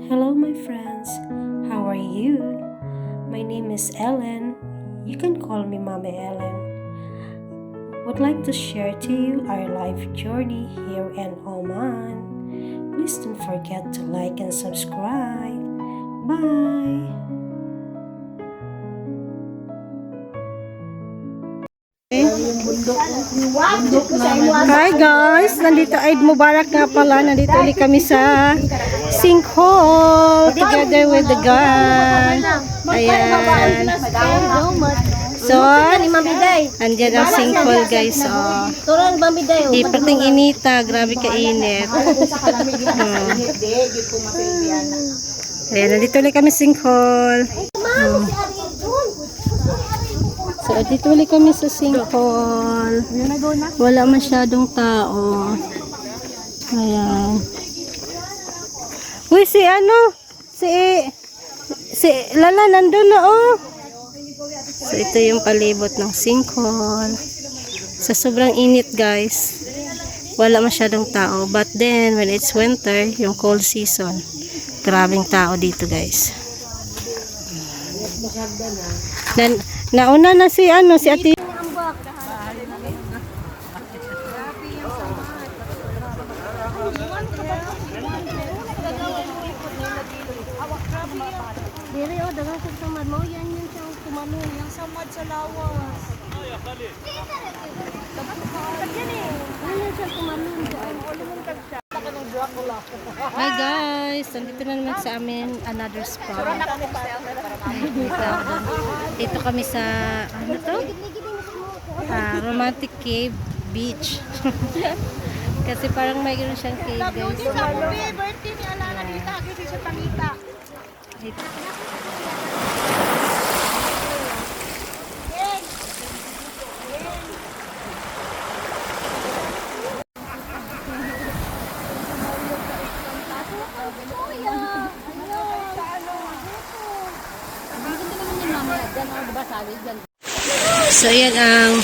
Hello, my friends. How are you? My name is Ellen. You can call me Mama Ellen. Would like to share to you our life journey here in Oman. Please don't forget to like and subscribe. Bye. Hi guys, nandito Eid Mubarak nga pala. Nandito ulit kami sa sinkhole together with the gang. Ayan. So, andyan ang sinkhole guys. Oh. Di pating inita, grabe kainit. Ayan, nandito ulit kami sinkhole. So, dito ulit kami sa sinkhole. Wala masyadong tao. Ayan. Uy, si Lala nandun na, oh. So, ito yung palibot ng sinkhole. Sa sobrang init, guys. Wala masyadong tao. But then, when it's winter, yung cold season, grabing tao dito, guys. Nauna na si Ate. Dere o dagang sa samad mo yan yung siyang kumanon yung samad sa lawas. Ay akali. Hi guys, nandito na naman sa amin another spot. Dito kami sa ano to? Romantic Cave Beach. Kasi parang may gano'n siyang cave guys. Birthday ni Alana dito, kasi siya pangita. So ayan ang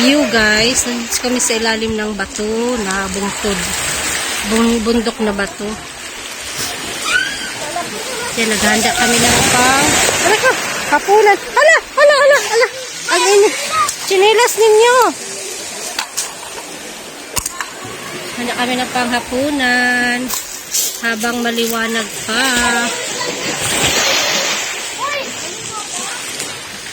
view guys. Nandito kami sa ilalim ng bato na bungtod. Bundok na bato. Yan, naghanda kami ng hapunan. Hala! Ang init. Chinilas ninyo. Handa kami ng panghapunan habang maliwanag pa.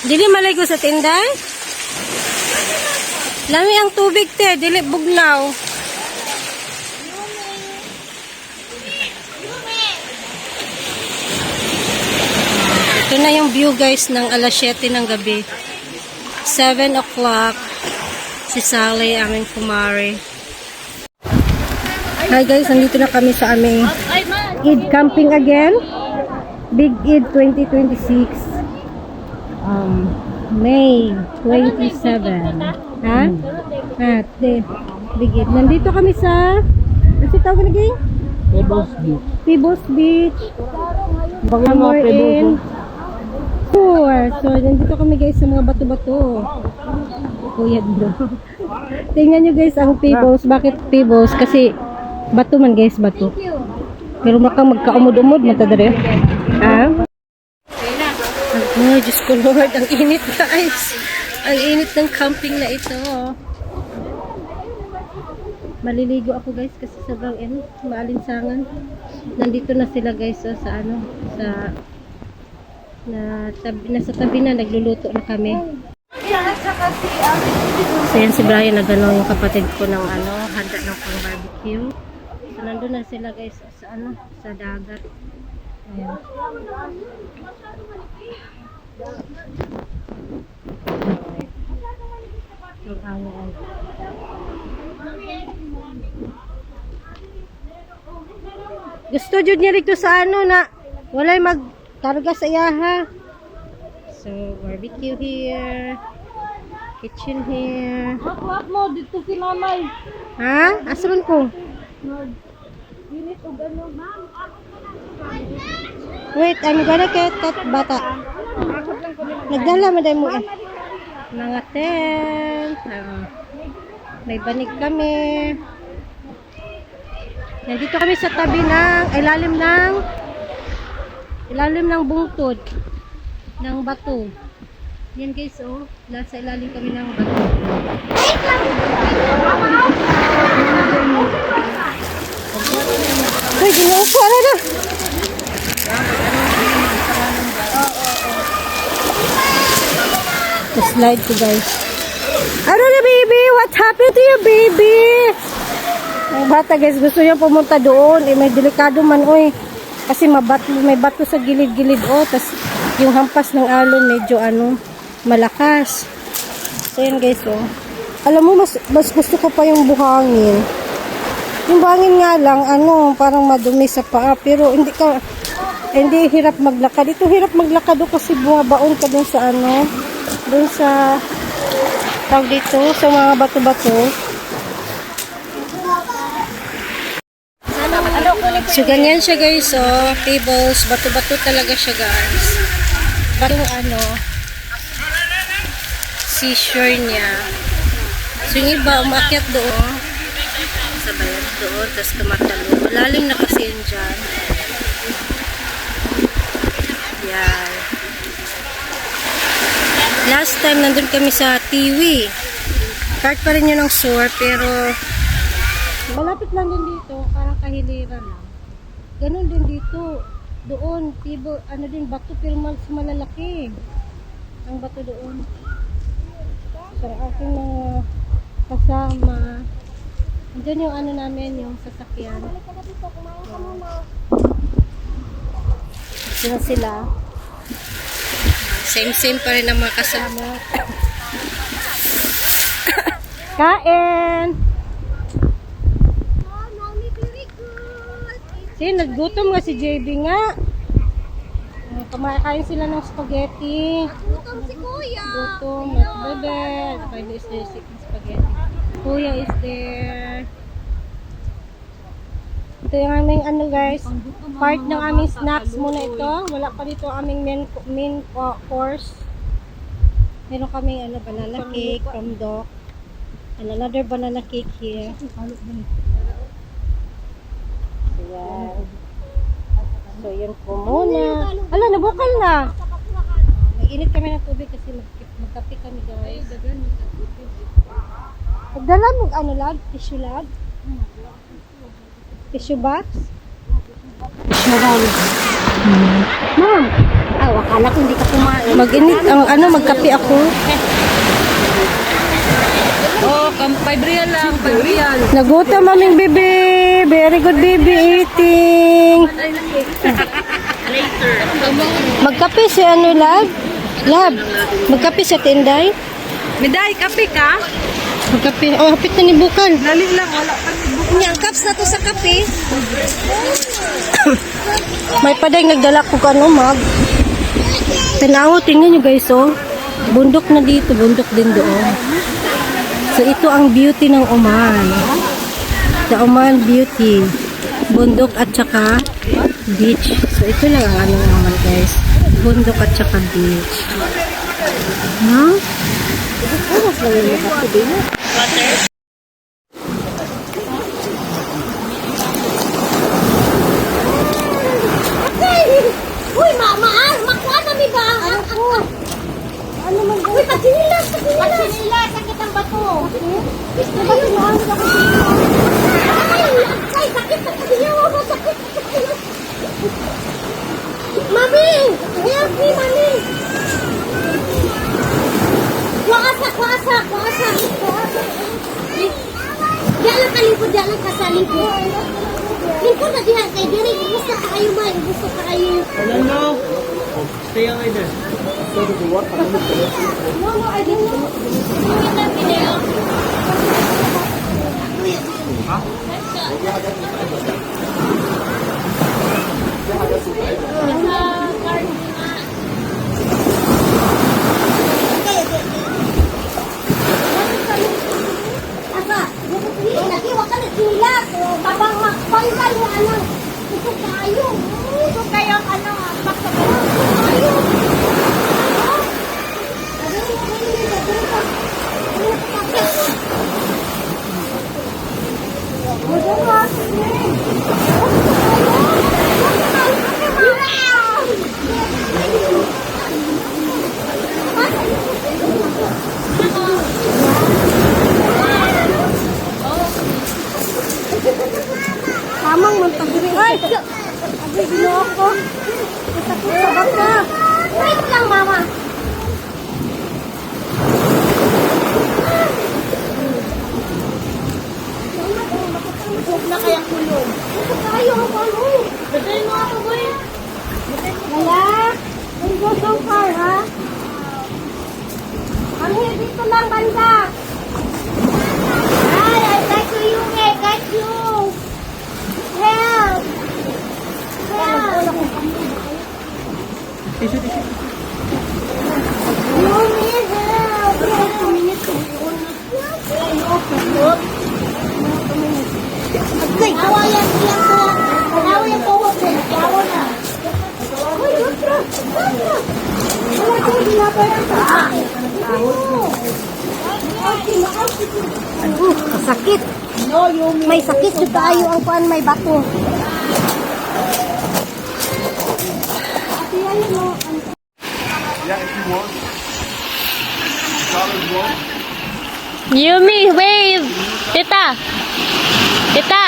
Dili maligo sa tinday? Lami ang tubig te, dili bugnaw. Ito na yung view guys ng alas 7 ng gabi. 7 o'clock. Si Sally, aming kumare. Hi guys, nandito na kami sa aming Eid camping again. Big Eid 2026. May 27. Ha? Big Eid. Nandito kami sa ano tawag na gang? Pebbles Beach. Somewhere in So, nandito kami guys sa mga bato-bato. Kuya bro. Tingnan nyo guys ang Pebbles. Bakit Pebbles? Kasi bato man guys, bato. Pero magkaumod-umod matadari. Ha? Oh, Diyos ko Lord, ang init guys. Ang init ng camping na ito. Maliligo ako guys kasi sobrang maalinsangan. Nandito na sila guys sa nasa tabi na, nagluluto na kami. So yan si Brian, nagano yung kapatid ko ng handa ng pang barbecue. So nandun na sila guys sa dagat. Ayan. Gusto jud niya rito sa na walay magkarga sa iyaha. So barbecue here, kitchen here. Ako mo dito si Mamay. Ha? Asaman ko? Init og ma'am. Wait, I'm gonna get that bata. Nagdala maday mo mga tent. May banig kami. Nandito kami sa tabi ng ilalim ng ilalim ng bungtod ng bato. Yan guys, oh. Nasa ilalim kami ng bato. Uy, ginaupo na. Slide ko guys. Ano na baby? What happened to your baby? Ang bata guys, gusto niya pumunta doon. May delikado man oy. Kasi may bato sa gilid-gilid oh. Tas yung hampas ng alon medyo malakas. So yan guys oh. Alam mo mas gusto ko pa yung buhangin. Yung buhangin nga lang parang madumi sa paa pero hindi hirap maglakad. Ito hirap maglakad kasi bumabaon ka dun sa dun sa tawag dito sa mga bato-bato. So ganyan siya guys oh, tables, bato-bato talaga siya guys. Batong seashore niya. So yung iba umakyat doon sa bayan doon, tapos tumatalo. Malalim na kasi yun dyan. Yan. Last time nandun kami sa Tiwi. Part pa rin yun ng shore, pero malapit lang din dito, parang kahiliran lang. Ganun din dito. Doon, din bato, pero mas malalaki. Ang bato doon. So, aking mga kasama. Diyan yung namin, yung sasakyan. Diyan sila. Same pa rin ang mga kasama. Kain! Naggutom nga si JB nga. Kumakain sila ng spaghetti. Gutom si Kuya. Gutom. Bebe. Bebe is there chicken spaghetti. Kuya is there. Ito yung aming guys. Part ng aming snacks muna ito. Wala pa dito aming main course. Meron kaming banana cake from Doc. And another banana cake here. Ayan. So, yun po muna. Ala, nabukal na. Nag-init kami ng tubig kasi magkape kami guys. Magdala mo, lab? Tissue lab? Tissue box? Tissue box. Ma'am! Akala ko hindi ka kumain. Mag-init, magkape ako. Oh, 5 real lang, 5 real. Nagutom maming bebe. Very good baby eating. Later. Magkape si Lab? Lab, magkape si Tinday? Miday, kape ka? Magkape. Oh, hapit na ni Bukal. Dali lang, wala pa si Bukal. Ang cups na to sa kape. May paday nagdala ko mag. Tanaw, tingnan nyo guys oh. Bundok na dito, bundok din doon. So, ito ang beauty ng Oman. The Oman beauty. Bundok at saka beach. So, ito lang ang Oman guys. Bundok at saka beach. No? Water? Uy, mama, makuha na mi ba? Ano man? Uy, pagsinilas! Pagsinilas! Sakit ang bato! Ay, sakit! Sakit! Mami! Help me, mami! Kuasa! Diyan lang kalipod, diyan lang kasalipod. Lingkod na diyan kay Diri. Gusto ka kayo man. Gusto ka kayo. No. Stay away there. Go to the water. No, I didn't know. Asa? Nakiwa ka na sila. Babang makpangkal mo alam. Gusto kayo. Gusto kayo baksa kayo. Kayo. diri. Ay! Ay, ginawa ko. Natakot sa baka. Wait lang, mama. Huwag na kaya kulong. Huwag tayo ang kulong. Batayin mo ako, boy. Wala. Don't go so far, ha? Ang dito lang, banda. Ay, I got you, Yumi. I got you. Help. Help. Yumi, help. Awa yan po. Awa yan po. Awa na. Uy, Dusra. Dusra. Wala ko ginabayan sa akin. Sakit. May sakit yung tayo ang kuan may bato. Yumi, wave! Tita! Tita!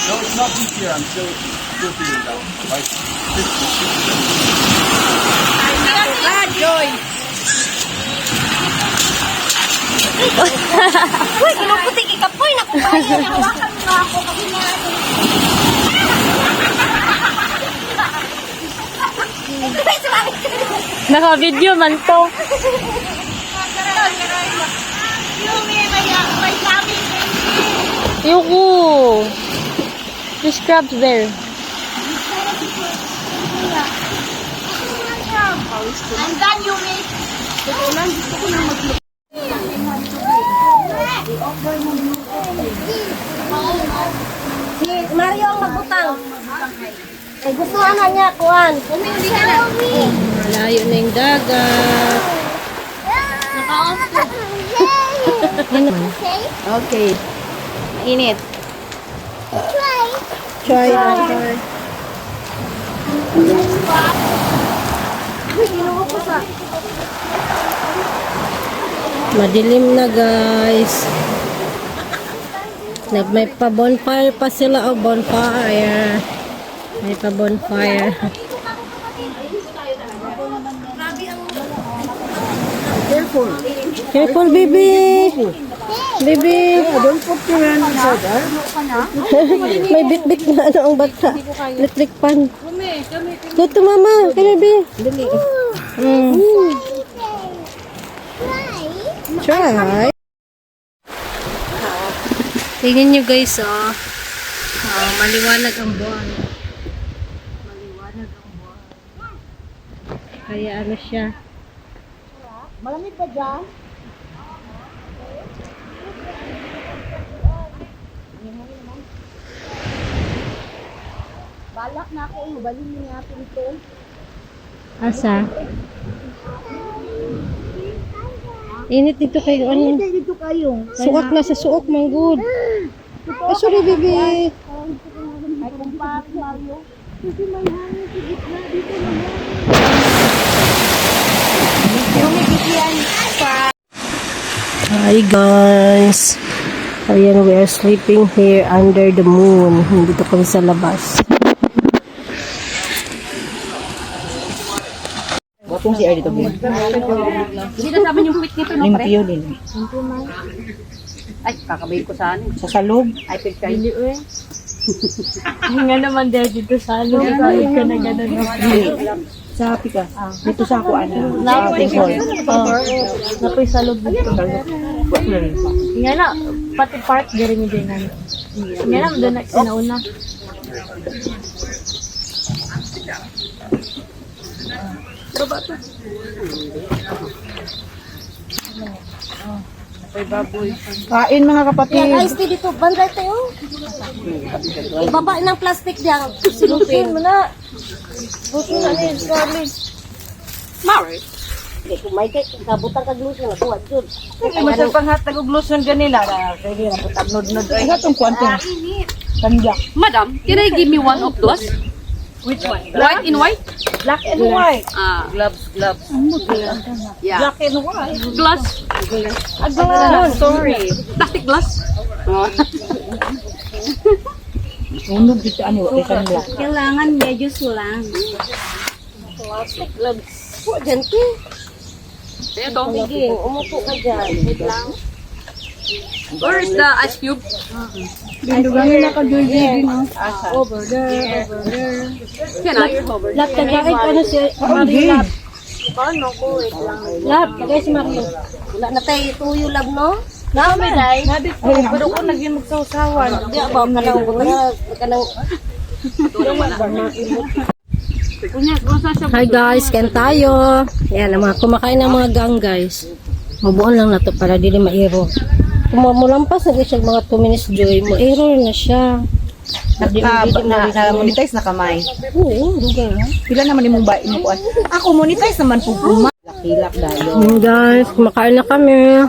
No, it's not deep here. I'm still feeling down. Like 50. Uy, kinuputi ka po. Nakuha niya. Nahawakan mo ako. Kasi Naka-video man to. may sabi. Yuku! There's crabs there. I'm done, Yumi. Si Mario ang magbutang. Ay gusto na niya kuan. Malayo na yung dagat. Okay. Init. Try. Madilim na guys. May pa bonfire pa sila bonfire. May pa bonfire. Careful baby. Baby. Don't put your hand inside. May bit-bit na ang bata. Electric pan. Go to mama. Okay baby. Dali. Try. Tingnan nyo guys, maliwanag ang buwan. Maliwanag ang buwan. Kaya ano siya. Malamig ba dyan? Balak na ako. Mabalin niya ito. Asa? Init dito kayo. Ano? Dito kayo. Suok na sa suok, manggod. Oh, sorry, baby. Ay, kung pa tayo. Kasi may hangin sa gitna dito naman. Hi guys. Ayan, we are sleeping here under the moon. Dito kami sa labas. Kung si Early to be. Hindi na sabi yung quick nito, no, pre? Limpyo din. Ay, kakabay ko sa ano. Sa salog. Ay, pigkay. Nga naman dito sa ano. Kahit ka na gano'n. Sa pika. Dito sa ako ano. Napoy Napoy sa loob dito. Nga na, pati park gari mo din. Nga na, doon na sinauna. Kain mga kapatid. Yan, ice tea dito. Banday tayo. Ibaba ng plastic diyan. Silupin mo na. Busin na niya, Charlie. Mari. Hindi, kung may kabutang kaglusin na kuha. Yun. Masal pang hatag og lotion ganila. Kaya na putag nod-nod. Ay hatong kwantong. Kanja. Madam, can I give me one of those? Which one? White in white? Black and white. Gloves. Yeah. Black and white. Glass. Glass. Sorry. Plastic glass. Unog dito ano, ikan black. Kailangan medyo sulang. Po, dyan ko. Ito. Sige, umupo ka dyan. Wait lang. Where is the ice cube? Dugangan na ka, Georgie. Over there. Can I? Lap, tagakit ko na si Marie Lap. Lap, tagay si Marie. Wala na tayo tuyo, Lab, no? Namin, ay. Pero ko naging magsawsawan. Di ba, kanang Hi guys, kain tayo. Yan, ang mga kumakain ng mga gang guys. Mabuon lang na to para dili mairo. Kung mulampas na siya mga 2 minutes joy, mo-error na siya. Monetize na kamay. Oo, dugay na. Pila naman yung ba mo kuan? Ako monetize naman po kuma. Lakilak dayo. Yan guys, kumakain na kami.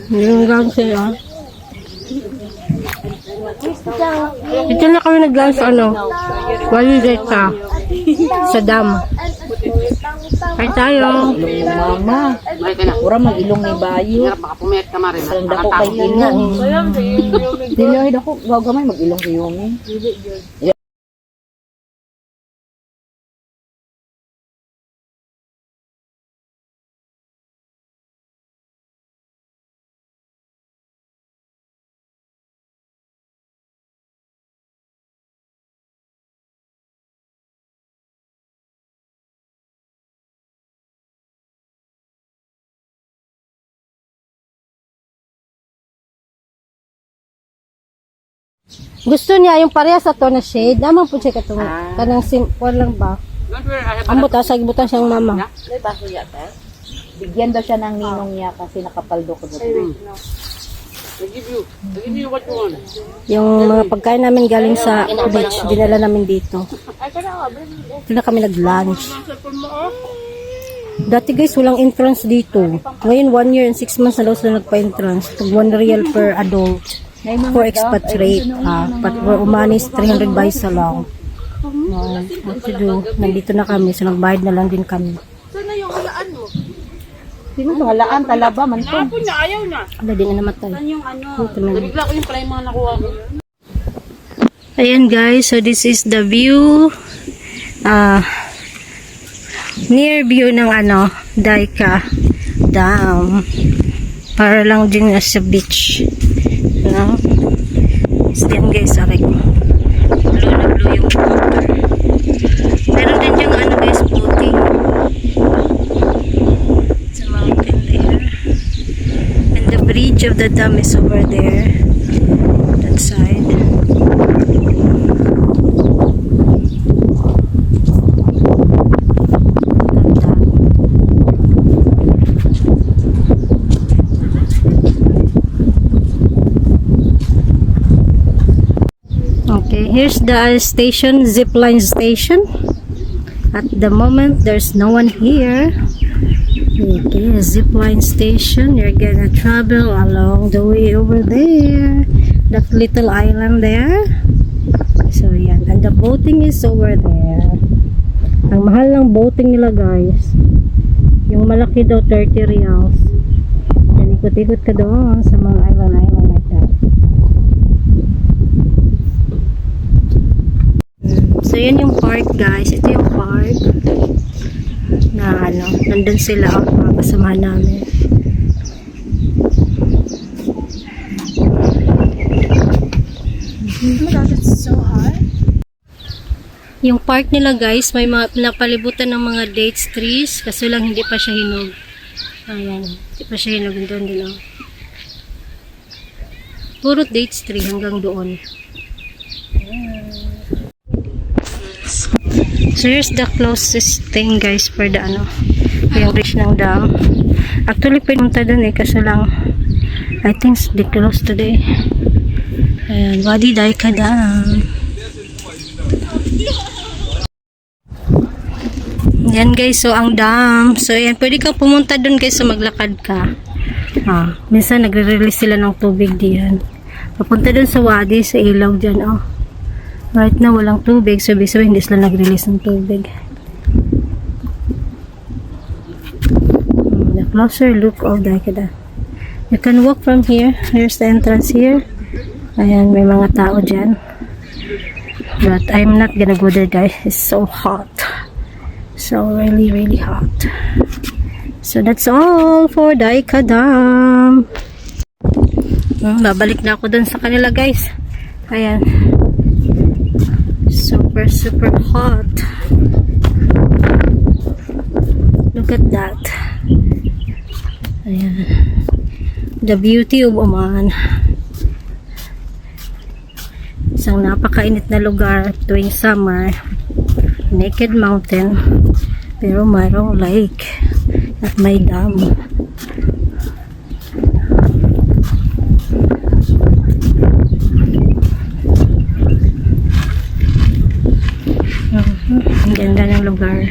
Yung gang sila. Dito na kami nag-gang sa Walidate ka. Sa dam. Kain tayo. Mama. Pura mag-ilong ni bayo. Sarang dako kay ina. Dili dako gamay mag-ilong si Yumi. Gusto niya yung parehas sa to na shade. Naman po siya katong kanang simple lang ba? Ang butas, sagibutan siyang mama. Bigyan daw siya ng ninong niya kasi nakapaldo ko dito. Yung mga pagkain namin galing sa beach, dinala namin dito. Dito na kami nag-lunch. Dati guys, walang entrance dito. Ngayon, 1 year and 6 months na daw sila nagpa-entrance. Pag 1 real per adult. For expatriate, but for umanis, 300 baisa lang. What to do? Nandito na kami, so nagbayad na lang din kami. Sino to halaan talaba man to? Wala din na namatay. Nabigla ko yung pala yung mga nakuha ko. Ayan guys, so this is the view. Near view ng Daika Dam. Para lang din sa beach. No? Yan guys, aray ko. Blue na blue yung water. Meron din yung guys, boating. It's a mountain there. And the bridge of the dam is over there. That side. Okay, here's the station, zipline station. At the moment, there's no one here. Okay, zipline station. You're gonna travel along the way over there. That little island there. So, yan. And the boating is over there. Ang mahal ng boating nila, guys. Yung malaki daw, 30 reals. Yan, ikot-ikot ka doon sa mga island like that. So, yan yung park guys. Ito yung park na nandun sila mga kasamahan namin. Oh my God, it's so hot. Yung park nila guys, may mga napalibutan ng mga dates trees kasi lang hindi pa siya hinog. Ayan, hindi pa siya hinog doon din. Puro dates tree hanggang doon. So here's the closest thing guys for the yung bridge ng dam. Actually pinunta dun kasi lang I think they closed today. Ayan, Walidate Dam. Yan guys, so ang dam. So yan, pwede kang pumunta dun guys, so maglakad ka. Minsan nagre-release sila ng tubig diyan. Papunta dun sa wadi, sa ilaw dyan Right now, walang tubig. So, ibig sabihin, hindi sila nag-release ng tubig. The closer look of Daikada. You can walk from here. Here's the entrance here. Ayan, may mga tao dyan. But I'm not gonna go there, guys. It's so hot. So, really, really hot. So, that's all for Daikadam. Babalik na ako dun sa kanila, guys. Ayan. Super, super hot. Look at that. Ayan. The beauty of Oman. Isang napakainit na lugar tuwing summer. Naked mountain. Pero mayroong lake. At may dam. Ang ganda ng lugar.